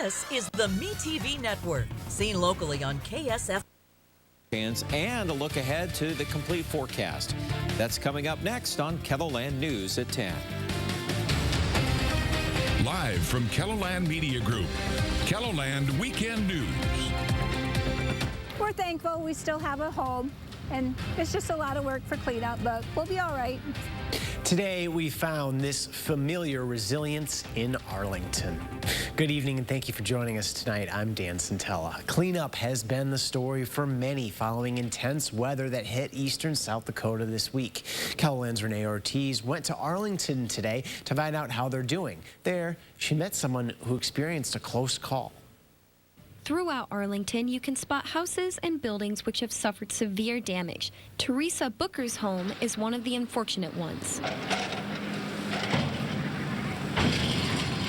This is the MeTV Network, seen locally on KSFY. And a look ahead to the complete forecast. That's coming up next on KELOLAND News at 10. Live from KELOLAND Media Group, KELOLAND Weekend News. We're thankful we still have a home, and it's just a lot of work for cleanup, but we'll be all right. Today, we found this familiar resilience in Arlington. Good evening, and thank you for joining us tonight. I'm Dan Santella. Cleanup has been the story for many following intense weather that hit eastern South Dakota this week. KELOLAND's Renee Ortiz went to Arlington today to find out how they're doing. There, she met someone who experienced a close call. Throughout Arlington, you can spot houses and buildings which have suffered severe damage. Teresa Booker's home is one of the unfortunate ones.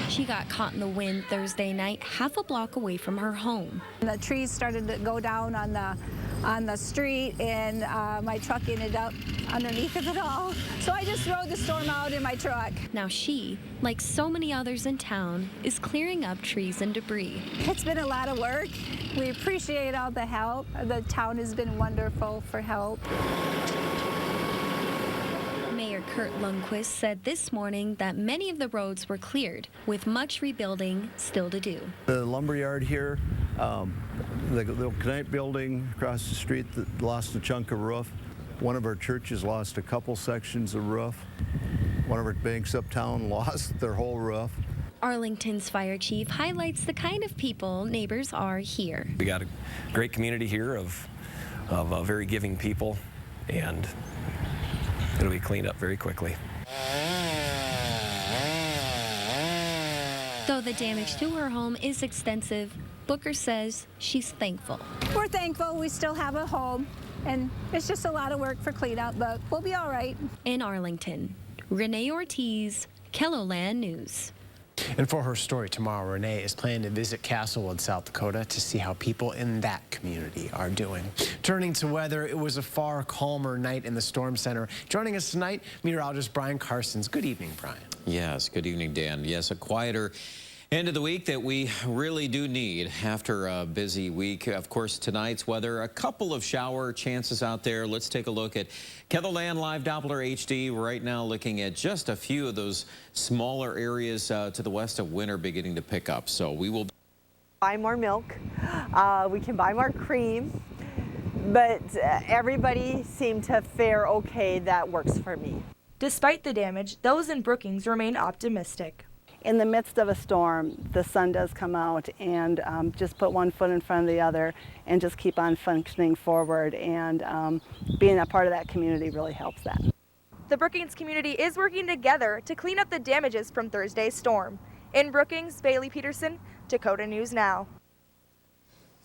She got caught in the wind Thursday night, half a block away from her home. The trees started to go down on the street, and my truck ended up underneath of it all. So I just rode the storm out in my truck. Now she, like so many others in town, is clearing up trees and debris. It's been a lot of work. We appreciate all the help. The town has been wonderful for help. Mayor Kurt Lundquist said this morning that many of the roads were cleared, with much rebuilding still to do. The lumberyard here, the little Knight building across the street that lost a chunk of roof. One of our churches lost a couple sections of roof. One of our banks uptown lost their whole roof. Arlington's fire chief highlights the kind of people neighbors are here. We got a great community here of very giving people, and it'll be cleaned up very quickly. Though the damage to her home is extensive, Booker says she's thankful. We're thankful we still have a home, and it's just a lot of work for cleanup, but we'll be all right. In Arlington, Renee Ortiz, KELOLAND News. And for her story tomorrow, Renee is planning to visit Castlewood, South Dakota to see how people in that community are doing. Turning to weather, it was a far calmer night in the storm center. Joining us tonight, meteorologist Brian Carsons. Good evening, Brian. Yes, good evening, Dan. Yes, a quieter end of the week that we really do need after a busy week. Of course, tonight's weather, a couple of shower chances out there. Let's take a look at KELOLAND Live Doppler HD. Right now looking at just a few of those smaller areas to the west of winter beginning to pick up. So we will buy more milk. We can buy more cream. But everybody seemed to fare okay. That works for me. Despite the damage, those in Brookings remain optimistic. In the midst of a storm, the sun does come out, and just put one foot in front of the other and just keep on functioning forward, and being a part of that community really helps that. The Brookings community is working together to clean up the damages from Thursday's storm. In Brookings, Bailey Peterson, Dakota News Now.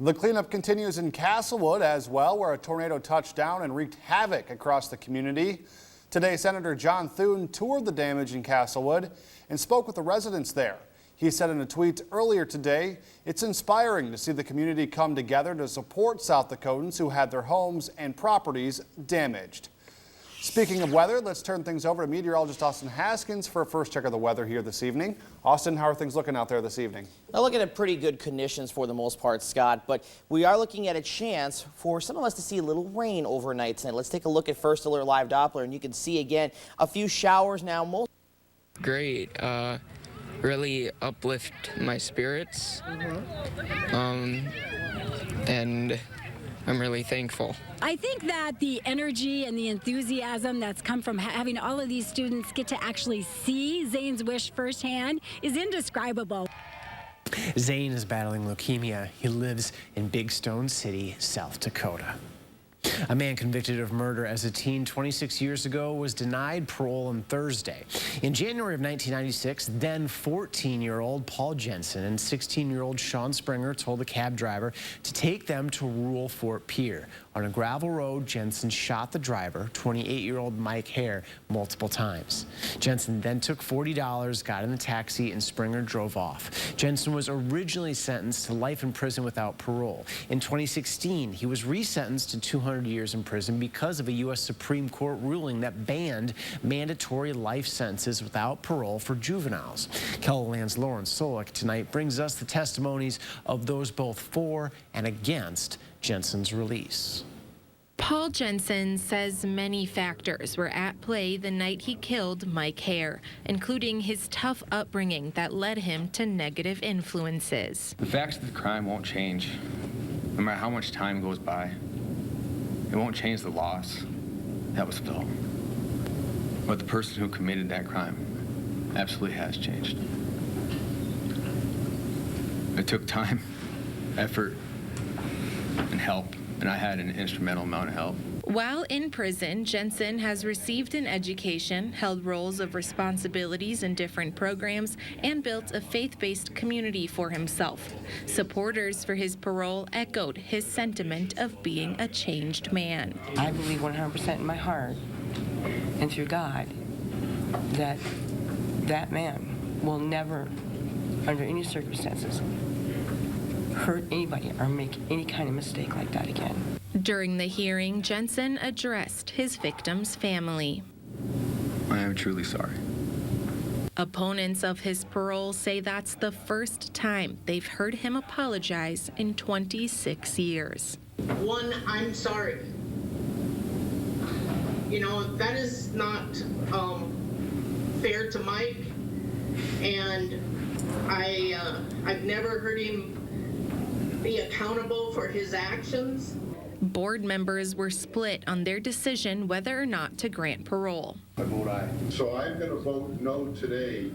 The cleanup continues in Castlewood as well, where a tornado touched down and wreaked havoc across the community. Today, Senator John Thune toured the damage in Castlewood and spoke with the residents there. He said in a tweet earlier today, it's inspiring to see the community come together to support South Dakotans who had their homes and properties damaged. Speaking of weather, let's turn things over to meteorologist Austin Haskins for a first check of the weather here this evening. Austin, how are things looking out there this evening? Now looking at pretty good conditions for the most part, Scott, but we are looking at a chance for some of us to see a little rain overnight tonight. Let's take a look at First Alert Live Doppler, and you can see again a few showers now. Great. Really uplift my spirits. And I'm really thankful. I think that the energy and the enthusiasm that's come from having all of these students get to actually see Zane's wish firsthand is indescribable. Zane is battling leukemia. He lives in Big Stone City, South Dakota. A man convicted of murder as a teen 26 years ago was denied parole on Thursday. In January of 1996, then 14-year-old Paul Jensen and 16-year-old Sean Springer told the cab driver to take them to rural Fort Pierre. On a gravel road, Jensen shot the driver, 28-year-old Mike Hare, multiple times. Jensen then took $40, got in the taxi, and Springer drove off. Jensen was originally sentenced to life in prison without parole. In 2016, he was resentenced to 200 years in prison because of a U.S. Supreme Court ruling that banned mandatory life sentences without parole for juveniles. KELOLAND's Lauren Solik tonight brings us the testimonies of those both for and against Jensen's release. Paul Jensen says many factors were at play the night he killed Mike Hare, including his tough upbringing that led him to negative influences. The facts of the crime won't change, no matter how much time goes by. It won't change the loss that was felt. But the person who committed that crime absolutely has changed. It took time, effort, and help, and I had an instrumental amount of help. While in prison, Jensen has received an education, held roles of responsibilities in different programs, and built a faith-based community for himself. Supporters for his parole echoed his sentiment of being a changed man. I believe 100% in my heart and through God that that man will never, under any circumstances, hurt anybody or make any kind of mistake like that again. During the hearing, Jensen addressed his victim's family. I am truly sorry. Opponents of his parole say that's the first time they've heard him apologize in 26 years. One, I'm sorry. You know, that is not fair to Mike, and I've never heard him be accountable for his actions. Board members were split on their decision whether or not to grant parole. I vote aye. So I'm going to vote no today.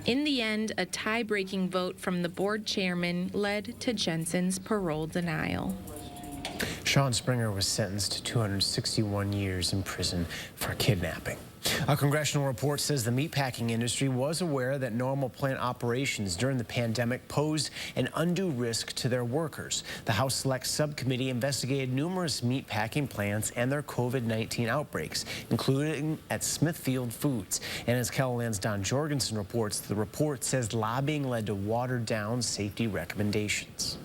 In the end, a tie-breaking vote from the board chairman led to Jensen's parole denial. Sean Springer was sentenced to 261 years in prison for kidnapping. A congressional report says the meatpacking industry was aware that normal plant operations during the pandemic posed an undue risk to their workers. The House Select Subcommittee investigated numerous meatpacking plants and their COVID-19 outbreaks, including at Smithfield Foods. And as KELOLAND's Don Jorgensen reports, the report says lobbying led to watered-down safety recommendations.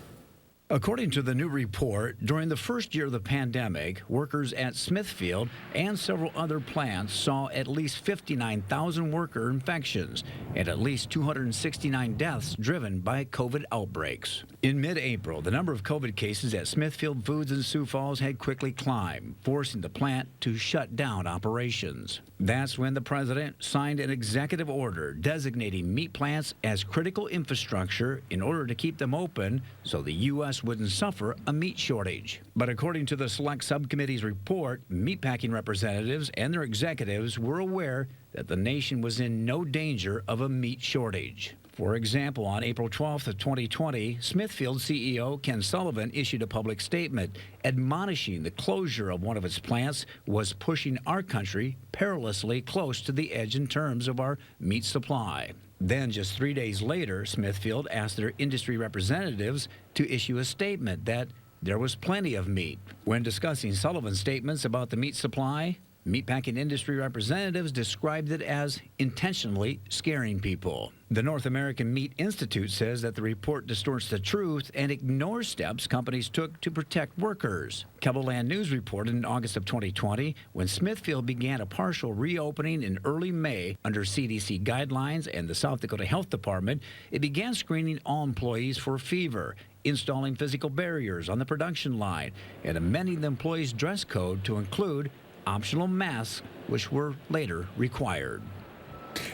According to the new report, during the first year of the pandemic, workers at Smithfield and several other plants saw at least 59,000 worker infections and at least 269 deaths driven by COVID outbreaks. In mid-April, the number of COVID cases at Smithfield Foods in Sioux Falls had quickly climbed, forcing the plant to shut down operations. That's when the president signed an executive order designating meat plants as critical infrastructure in order to keep them open so the U.S. wouldn't suffer a meat shortage. But according to the Select Subcommittee's report, meatpacking representatives and their executives were aware that the nation was in no danger of a meat shortage. For example, on April 12th of 2020, Smithfield CEO Ken Sullivan issued a public statement admonishing the closure of one of its plants was pushing our country perilously close to the edge in terms of our meat supply. Then, just 3 days later, Smithfield asked their industry representatives to issue a statement that there was plenty of meat. When discussing Sullivan's statements about the meat supply, meatpacking industry representatives described it as intentionally scaring people. The North American Meat Institute says that the report distorts the truth and ignores steps companies took to protect workers. KELOLAND News reported in August of 2020 when Smithfield began a partial reopening in early May under CDC guidelines and the South Dakota Health Department, it began screening all employees for fever, installing physical barriers on the production line, and amending the employees' dress code to include optional masks, which were later required.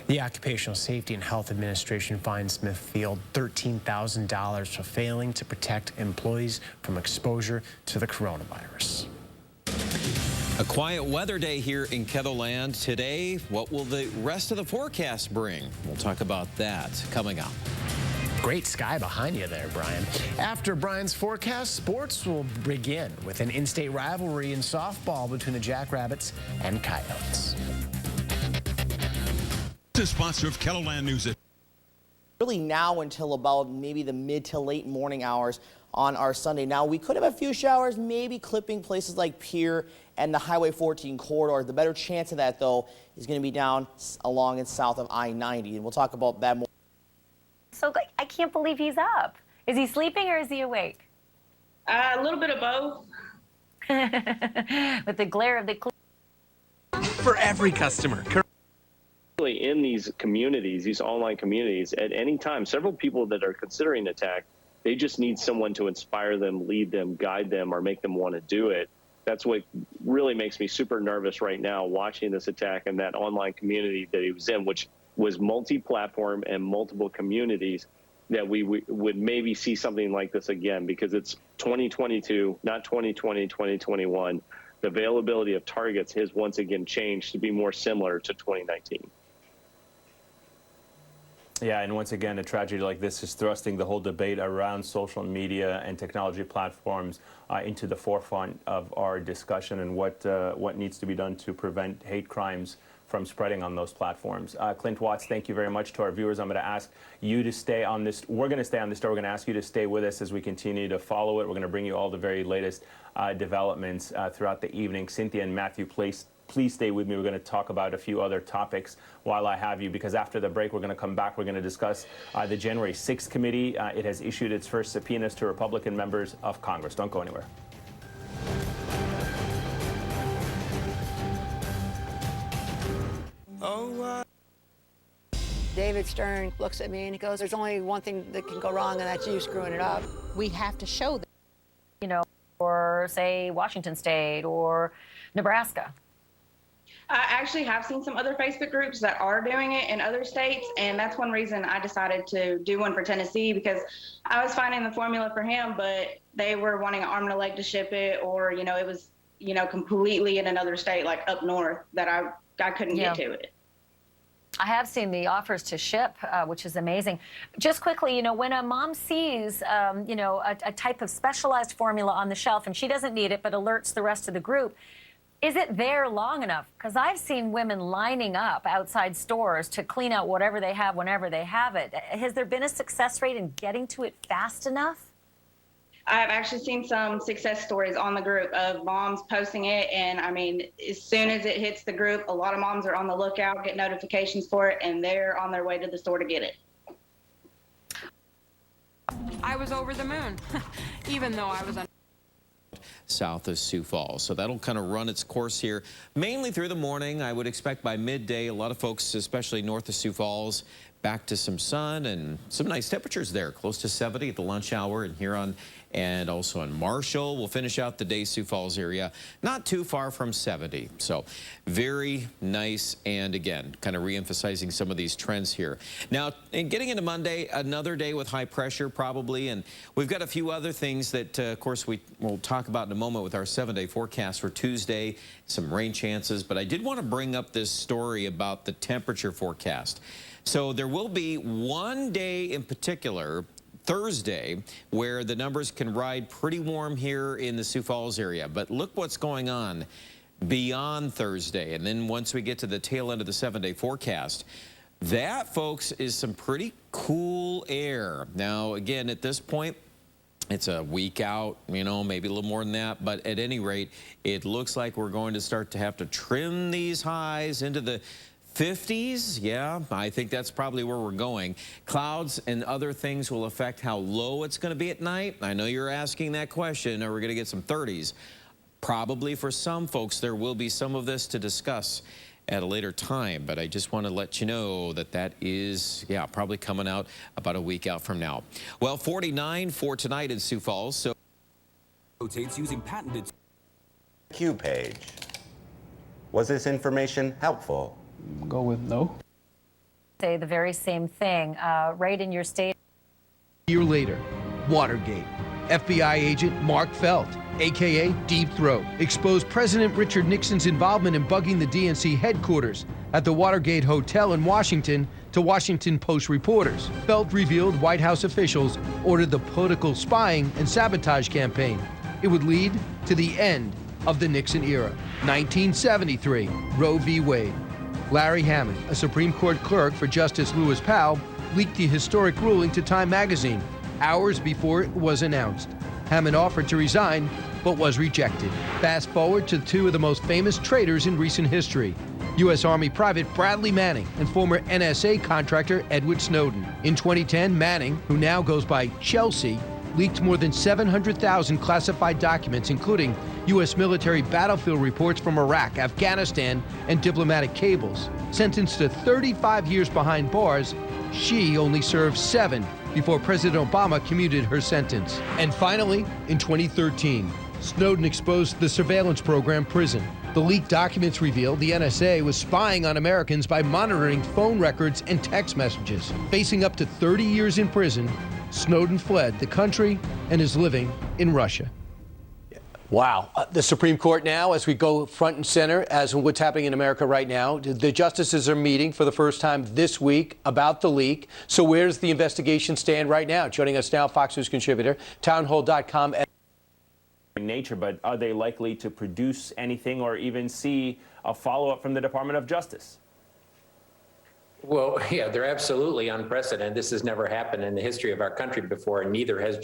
The Occupational Safety and Health Administration fined Smithfield $13,000 for failing to protect employees from exposure to the coronavirus. A quiet weather day here in KELOLAND today. What will the rest of the forecast bring? We'll talk about that coming up. Great sky behind you there, Brian. After Brian's forecast, sports will begin with an in-state rivalry in softball between the Jackrabbits and Coyotes. The sponsor of KELOLAND News. Really now until about maybe the mid to late morning hours on our Sunday. Now, we could have a few showers, maybe clipping places like Pier and the Highway 14 corridor. The better chance of that, though, is going to be down along and south of I-90, and we'll talk about that more. So I can't believe he's up. Is he sleeping or is he awake? A little bit of both. With the glare of the... For every customer. In these communities, these online communities, at any time, several people that are considering attack, they just need someone to inspire them, lead them, guide them, or make them want to do it. That's what really makes me super nervous right now, watching this attack in that online community that he was in, which was multi-platform and multiple communities, that we would maybe see something like this again, because it's 2022, not 2020, 2021. The availability of targets has once again changed to be more similar to 2019. Yeah, and once again, a tragedy like this is thrusting the whole debate around social media and technology platforms into the forefront of our discussion, and what needs to be done to prevent hate crimes from spreading on those platforms. Clint Watts, thank you very much. To our viewers, I'm going to ask you to stay on this. We're going to stay on this story. We're going to ask you to stay with us as we continue to follow it. We're going to bring you all the very latest developments throughout the evening. Cynthia and Matthew, please stay with me. We're going to talk about a few other topics while I have you, because after the break, we're going to come back. We're going to discuss the January 6th committee. It has issued its first subpoenas to Republican members of Congress. Don't go anywhere. David Stern looks at me and he goes, there's only one thing that can go wrong, and that's you screwing it up. We have to show them, you know, or say Washington State or Nebraska. I actually have seen some other Facebook groups that are doing it in other states, and that's one reason I decided to do one for Tennessee, because I was finding the formula for him, but they were wanting an arm and a leg to ship it, or, you know, it was, you know, completely in another state, like up north, that I couldn't get to it. I have seen the offers to ship, which is amazing. Just quickly, you know, when a mom sees, you know, a type of specialized formula on the shelf and she doesn't need it but alerts the rest of the group, is it there long enough? Because I've seen women lining up outside stores to clean out whatever they have whenever they have it. Has there been a success rate in getting to it fast enough? I've actually seen some success stories on the group of moms posting it, and I mean, as soon as it hits the group, a lot of moms are on the lookout, get notifications for it, and they're on their way to the store to get it. I was over the moon, even though I was south of Sioux Falls. So that'll kind of run its course here, mainly through the morning. I would expect by midday, a lot of folks, especially north of Sioux Falls, back to some sun and some nice temperatures there, close to 70 at the lunch hour in Huron and also in Marshall. We'll finish out the day Sioux Falls area, not too far from 70. So very nice, and again, kind of re-emphasizing some of these trends here. Now, and getting into Monday, another day with high pressure probably, and we've got a few other things that, of course, we'll talk about in a moment with our 7-day forecast for Tuesday, some rain chances, but I did want to bring up this story about the temperature forecast. So there will be one day in particular, Thursday, where the numbers can ride pretty warm here in the Sioux Falls area. But look what's going on beyond Thursday. And then once we get to the tail end of the 7-day forecast, that, folks, is some pretty cool air. Now, again, at this point, it's a week out, you know, maybe a little more than that. But at any rate, it looks like we're going to start to have to trim these highs into the 50s, yeah, I think that's probably where we're going. Clouds and other things will affect how low it's going to be at night. I know you're asking that question, are we going to get some 30s? Probably for some folks, there will be some of this to discuss at a later time, but I just want to let you know that that is, yeah, probably coming out about a week out from now. Well, 49 for tonight in Sioux Falls, so rotates using patented Q page. Was this information helpful? Go with no. Say the very same thing, right in your state. A year later, Watergate. FBI agent Mark Felt, a.k.a. Deep Throat, exposed President Richard Nixon's involvement in bugging the DNC headquarters at the Watergate Hotel in Washington to Washington Post reporters. Felt revealed White House officials ordered the political spying and sabotage campaign. It would lead to the end of the Nixon era. 1973, Roe v. Wade. Larry Hammond, a Supreme Court clerk for Justice Lewis Powell, leaked the historic ruling to Time magazine hours before it was announced. Hammond offered to resign, but was rejected. Fast forward to two of the most famous traitors in recent history, U.S. Army Private Bradley Manning and former NSA contractor Edward Snowden. In 2010, Manning, who now goes by Chelsea, leaked more than 700,000 classified documents, including U.S. military battlefield reports from Iraq, Afghanistan, and diplomatic cables. Sentenced to 35 years behind bars, she only served 7 before President Obama commuted her sentence. And finally, in 2013, Snowden exposed the surveillance program PRISM. The leaked documents revealed the NSA was spying on Americans by monitoring phone records and text messages. Facing up to 30 years in prison, Snowden fled the country and is living in Russia. Wow. The Supreme Court now, as we go front and center, as what's happening in America right now, the justices are meeting for the first time this week about the leak. So where does the investigation stand right now? Joining us now, Fox News contributor, townhall.com. Nature, but are they likely to produce anything or even see a follow-up from the Department of Justice? Well, yeah, they're absolutely unprecedented. This has never happened in the history of our country before, and neither has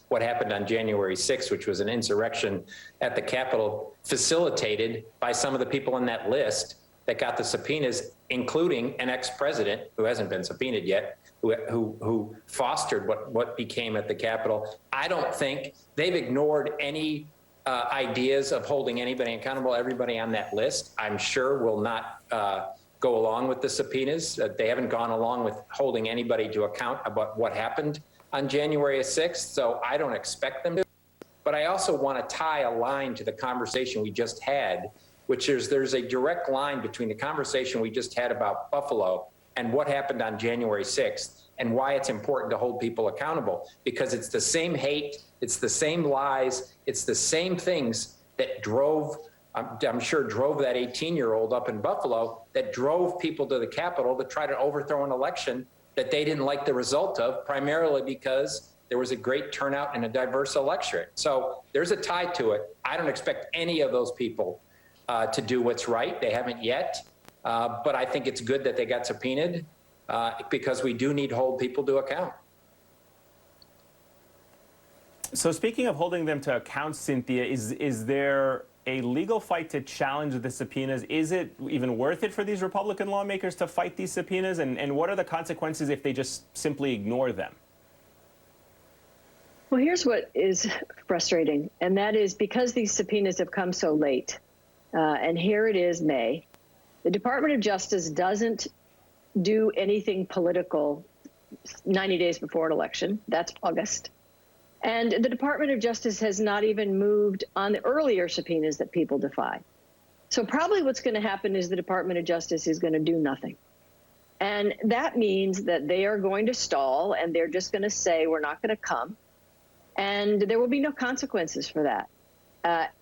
what happened on January 6th, which was an insurrection at the Capitol facilitated by some of the people in that list that got the subpoenas, including an ex-president who hasn't been subpoenaed yet, who fostered what became at the Capitol. I don't think they've ignored any ideas of holding anybody accountable. Everybody on that list, I'm sure, will not go along with the subpoenas. They haven't gone along with holding anybody to account about what happened on January 6th, so I don't expect them to. But I also want to tie a line to the conversation we just had, which is there's a direct line between the conversation we just had about Buffalo and what happened on January 6th, and why it's important to hold people accountable, because it's the same hate, it's the same lies, it's the same things that drove, I'm sure drove that 18-year-old up in Buffalo, that drove people to the Capitol to try to overthrow an election that they didn't like the result of, primarily because there was a great turnout and a diverse electorate. So there's a tie to it. I don't expect any of those people to do what's right. They haven't yet. But I think it's good that they got subpoenaed because we do need to hold people to account. So speaking of holding them to account, Cynthia, is there a legal fight to challenge the subpoenas? Is it even worth it for these Republican lawmakers to fight these subpoenas? And what are the consequences if they just simply ignore them? Well, here's what is frustrating, and that is because these subpoenas have come so late, and here it is May, the Department of Justice doesn't do anything political 90 days before an election. That's August. And the Department of Justice has not even moved on the earlier subpoenas that people defy. So probably what's going to happen is the Department of Justice is going to do nothing. And that means that they are going to stall, and they're just going to say, we're not going to come. And there will be no consequences for that.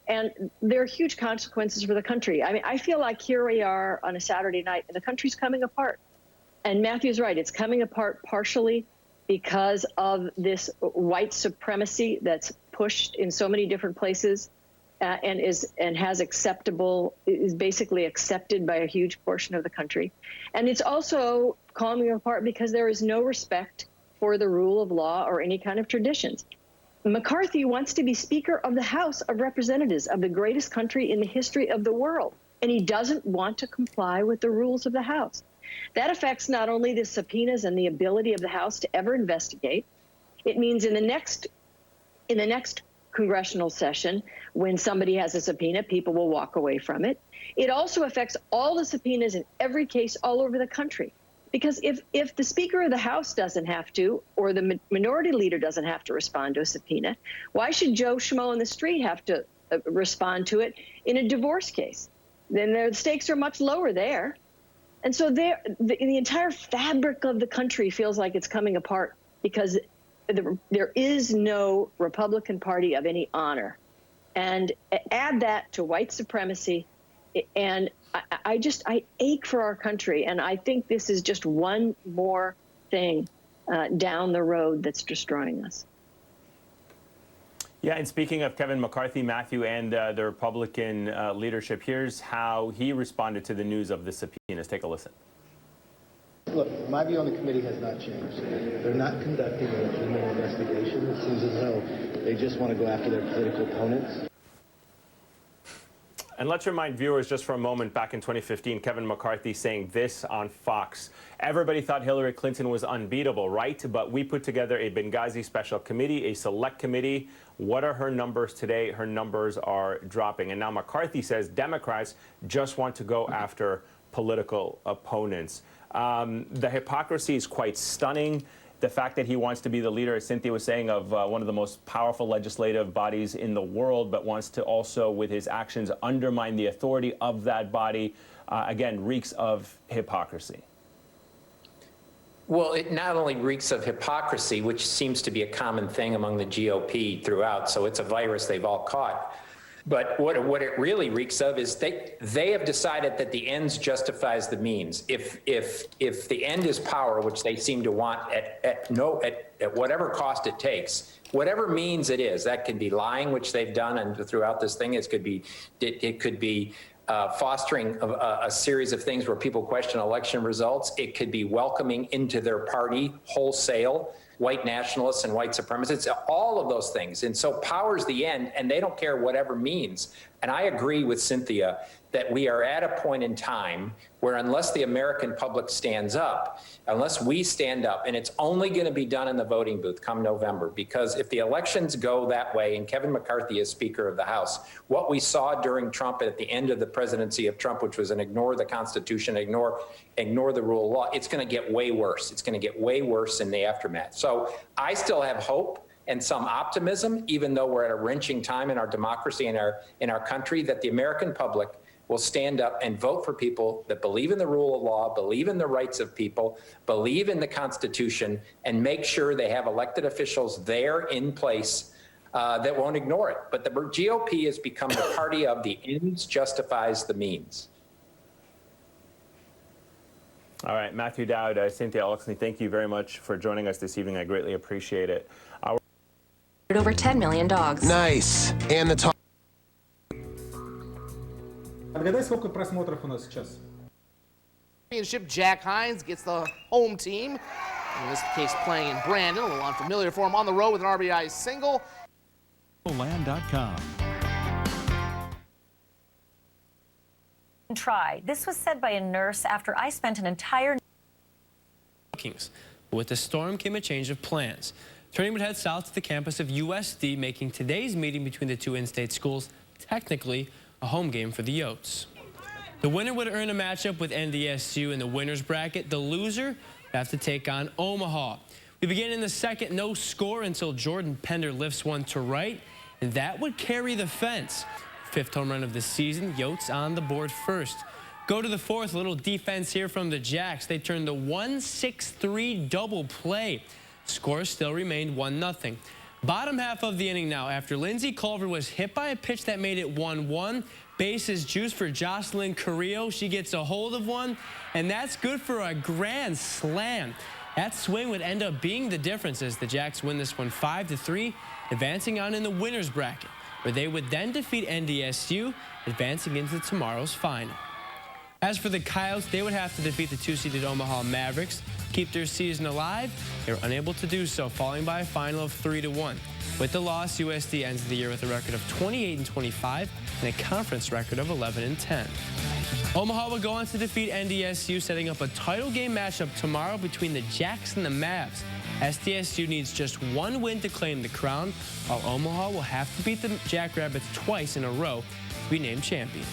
And there are huge consequences for the country. I mean, I feel like here we are on a Saturday night, and the country's coming apart. And Matthew's right. It's coming apart partially because of this white supremacy that's pushed in so many different places and is basically accepted by a huge portion of the country. And it's also coming apart because there is no respect for the rule of law or any kind of traditions. McCarthy wants to be Speaker of the House of Representatives of the greatest country in the history of the world, and he doesn't want to comply with the rules of the House. That affects not only the subpoenas and the ability of the House to ever investigate. It means in the next congressional session, when somebody has a subpoena, people will walk away from it. It also affects all the subpoenas in every case all over the country. Because if the Speaker of the House doesn't have to, or the minority leader doesn't have to respond to a subpoena, why should Joe Schmo in the street have to respond to it in a divorce case? Then the stakes are much lower there. And so the entire fabric of the country feels like it's coming apart because there is no Republican Party of any honor. And add that to white supremacy, and I ache for our country. And I think this is just one more thing down the road that's destroying us. Yeah, and speaking of Kevin McCarthy, Matthew, and the Republican leadership, here's how he responded to the news of the subpoenas. Take a listen. Look, my view on the committee has not changed. They're not conducting a legitimate investigation. It seems as though they just want to go after their political opponents. And let's remind viewers just for a moment, back in 2015, Kevin McCarthy saying this on Fox. Everybody thought Hillary Clinton was unbeatable, right? But we put together a Benghazi special committee, a select committee. What are her numbers today? Her numbers are dropping. And now McCarthy says Democrats just want to go after political opponents. The hypocrisy is quite stunning. The fact that he wants to be the leader, as Cynthia was saying, of one of the most powerful legislative bodies in the world, but wants to also, with his actions, undermine the authority of that body, again, reeks of hypocrisy. Well, it not only reeks of hypocrisy, which seems to be a common thing among the GOP throughout, so it's a virus they've all caught. But what it really reeks of is they have decided that the ends justifies the means. If the end is power, which they seem to want at whatever cost it takes, whatever means it is, that could be lying, which they've done and throughout this thing, it could be fostering a series of things where people question election results. It could be welcoming into their party wholesale white nationalists and white supremacists, all of those things. And so power's the end, and they don't care whatever means. And I agree with Cynthia that we are at a point in time where unless the American public stands up, unless we stand up, and it's only going to be done in the voting booth come November, because if the elections go that way and Kevin McCarthy is Speaker of the House, what we saw during Trump at the end of the presidency of Trump, which was an ignore the Constitution, ignore the rule of law, it's going to get way worse. It's going to get way worse in the aftermath. So I still have hope and some optimism, even though we're at a wrenching time in our democracy and in our country, that the American public will stand up and vote for people that believe in the rule of law, believe in the rights of people, believe in the Constitution, and make sure they have elected officials there in place that won't ignore it. But the GOP has become the party of the ends justifies the means. All right, Matthew Dowd, Cynthia Oxley, thank you very much for joining us this evening. I greatly appreciate it. Over 10 million dogs. Nice. And the top. Отгадай, сколько просмотров у нас сейчас? Championship, Jack Hines gets the home team. In this case, playing in Brandon, a little unfamiliar for him on the road with an RBI single. Land.com. Try. This was said by a nurse after I spent an entire bookings. With the storm came a change of plans. Turning would head south to the campus of USD, making today's meeting between the two in-state schools technically a home game for the Yotes. The winner would earn a matchup with NDSU in the winner's bracket. The loser would have to take on Omaha. We begin in the second, no score until Jordan Pender lifts one to right, and that would carry the fence. Fifth home run of the season, Yotes on the board first. Go to the fourth, little defense here from the Jacks. They turned the 1-6-3 double play. Score still remained 1-0. Bottom half of the inning now, after Lindsey Culver was hit by a pitch that made it 1-1. Bases juice for Jocelyn Carrillo. She gets a hold of one, and that's good for a grand slam. That swing would end up being the difference as the Jacks win this one 5-3, advancing on in the winner's bracket, where they would then defeat NDSU, advancing into tomorrow's final. As for the Coyotes, they would have to defeat the two-seeded Omaha Mavericks, keep their season alive. They were unable to do so, falling by a final of 3-1. With the loss, USD ends the year with a record of 28-25 and a conference record of 11-10. Omaha will go on to defeat NDSU, setting up a title game matchup tomorrow between the Jacks and the Mavs. SDSU needs just one win to claim the crown, while Omaha will have to beat the Jackrabbits twice in a row to be named champions.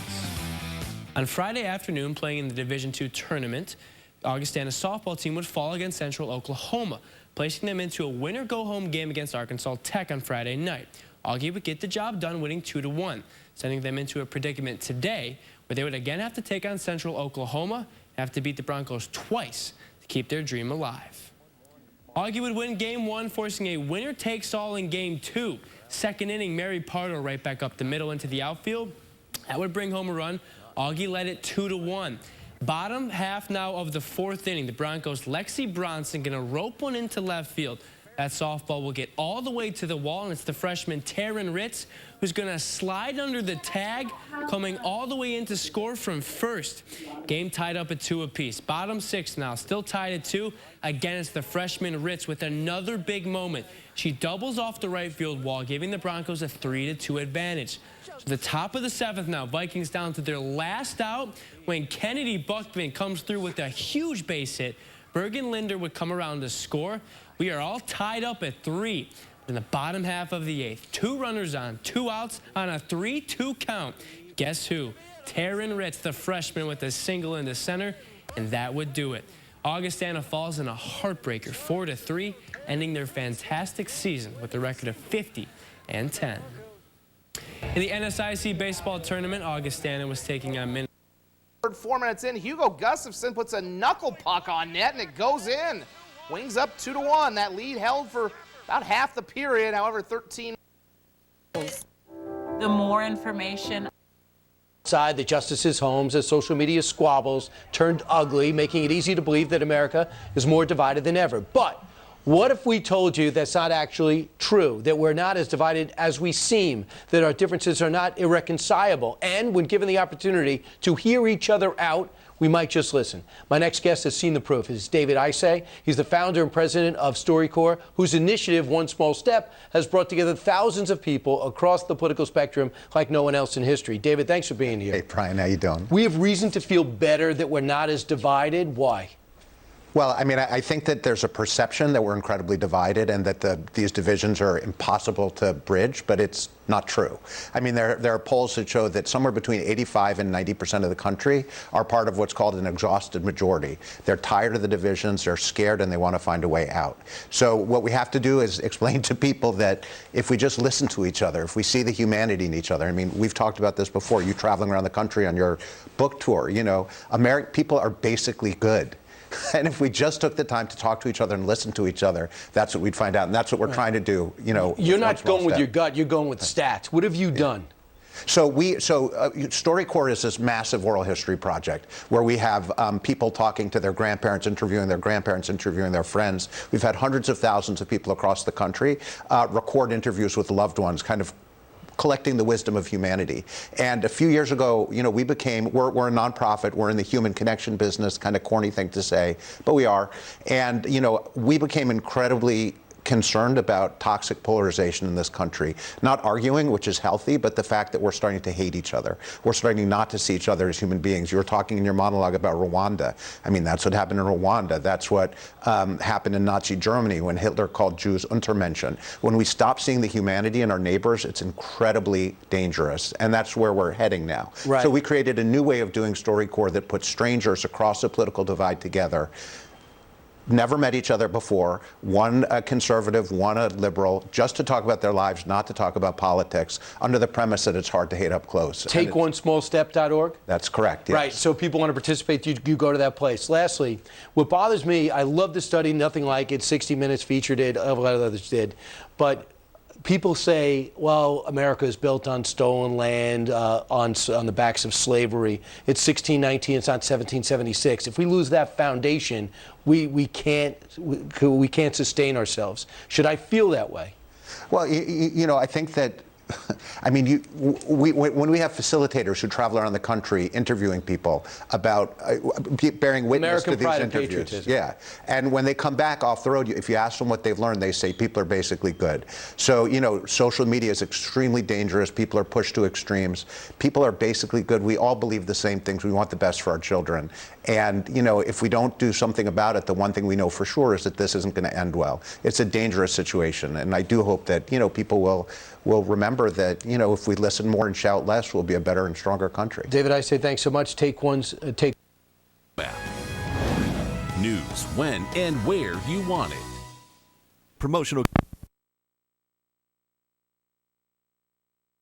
On Friday afternoon, playing in the Division II tournament, Augustana softball team would fall against Central Oklahoma, placing them into a winner-go-home game against Arkansas Tech on Friday night. Augie would get the job done, winning 2-1, sending them into a predicament today where they would again have to take on Central Oklahoma and have to beat the Broncos twice to keep their dream alive. Augie would win Game 1, forcing a winner-takes-all in Game 2. Second inning, Mary Pardo right back up the middle into the outfield. That would bring home a run. Augie led it 2-1. Bottom half now of the fourth inning, the Broncos' Lexi Bronson gonna rope one into left field. That softball will get all the way to the wall, and it's the freshman Taryn Ritz who's going to slide under the tag, coming all the way in to score from first. Game tied up at 2 apiece. Bottom 6 now, still tied at 2. Again, it's the freshman Ritz with another big moment. She doubles off the right field wall, giving the Broncos a 3-2 advantage. So the top of the 7th now, Vikings down to their last out when Kennedy Buckman comes through with a huge base hit. Bergen Linder would come around to score. We are all tied up at 3 in the bottom half of the 8th. 2 runners on, 2 outs on a 3-2 count. Guess who? Taryn Ritz, the freshman, with a single into center, and that would do it. Augustana falls in a heartbreaker, 4-3, ending their fantastic season with a record of 50-10. In the NSIC baseball tournament, Augustana was taking on Minnesota. 4 minutes in, Hugo Gustafson puts a knuckle puck on net, and it goes in. Wings up 2-1. That lead held for about half the period, however, 13. The more information. Outside the justices' homes as social media squabbles turned ugly, making it easy to believe that America is more divided than ever. But what if we told you that's not actually true, that we're not as divided as we seem, that our differences are not irreconcilable, and when given the opportunity to hear each other out, we might just listen. My next guest has seen the proof. It's David Isay. He's the founder and president of StoryCorps, whose initiative, One Small Step, has brought together thousands of people across the political spectrum like no one else in history. David, thanks for being here. Hey, Brian, how you doing? We have reason to feel better that we're not as divided. Why? Well, I mean, I think that there's a perception that we're incredibly divided and that these divisions are impossible to bridge, but it's not true. I mean, there are polls that show that somewhere between 85 and 90% of the country are part of what's called an exhausted majority. They're tired of the divisions, they're scared, and they want to find a way out. So what we have to do is explain to people that if we just listen to each other, if we see the humanity in each other, I mean, we've talked about this before, you traveling around the country on your book tour, you know, people are basically good. And if we just took the time to talk to each other and listen to each other, that's what we'd find out. And that's what we're trying to do, you know. You're not going with your gut, you're going with stats. What have you done? So StoryCorps is this massive oral history project where we have people talking to their grandparents, interviewing their grandparents, interviewing their friends. We've had hundreds of thousands of people across the country record interviews with loved ones, kind of collecting the wisdom of humanity. And a few years ago, you know, we're a nonprofit, we're in the human connection business, kind of corny thing to say, but we are. And, you know, we became incredibly concerned about toxic polarization in this country. Not arguing, which is healthy, but the fact that we're starting to hate each other. We're starting not to see each other as human beings. You were talking in your monologue about Rwanda. I mean, that's what happened in Rwanda. That's what happened in Nazi Germany when Hitler called Jews Untermenschen. When we stop seeing the humanity in our neighbors, it's incredibly dangerous. And that's where we're heading now. Right. So we created a new way of doing StoryCorps that puts strangers across the political divide together. Never met each other before, one a conservative, one a liberal, just to talk about their lives, not to talk about politics, under the premise that it's hard to hate up close. TakeOneSmallStep.org? That's correct, yes. Right, so if people want to participate, you go to that place. Lastly, what bothers me, I love the study, nothing like it, 60 Minutes featured it, a lot of others did, but people say, well, America is built on stolen land, on the backs of slavery. It's 1619, it's not 1776. If we lose that foundation, we can't sustain ourselves. Should I feel that way? Well, you know, I think that, I mean, when we have facilitators who travel around the country interviewing people about bearing witness to these interviews, yeah, and when they come back off the road, if you ask them what they've learned, they say people are basically good. So, you know, social media is extremely dangerous. People are pushed to extremes. People are basically good. We all believe the same things. We want the best for our children. And, you know, if we don't do something about it, the one thing we know for sure is that this isn't going to end well. It's a dangerous situation. And I do hope that, you know, people will remember that, you know, if we listen more and shout less, we'll be a better and stronger country. David, I say thanks so much. Take News when and where you want it. Promotional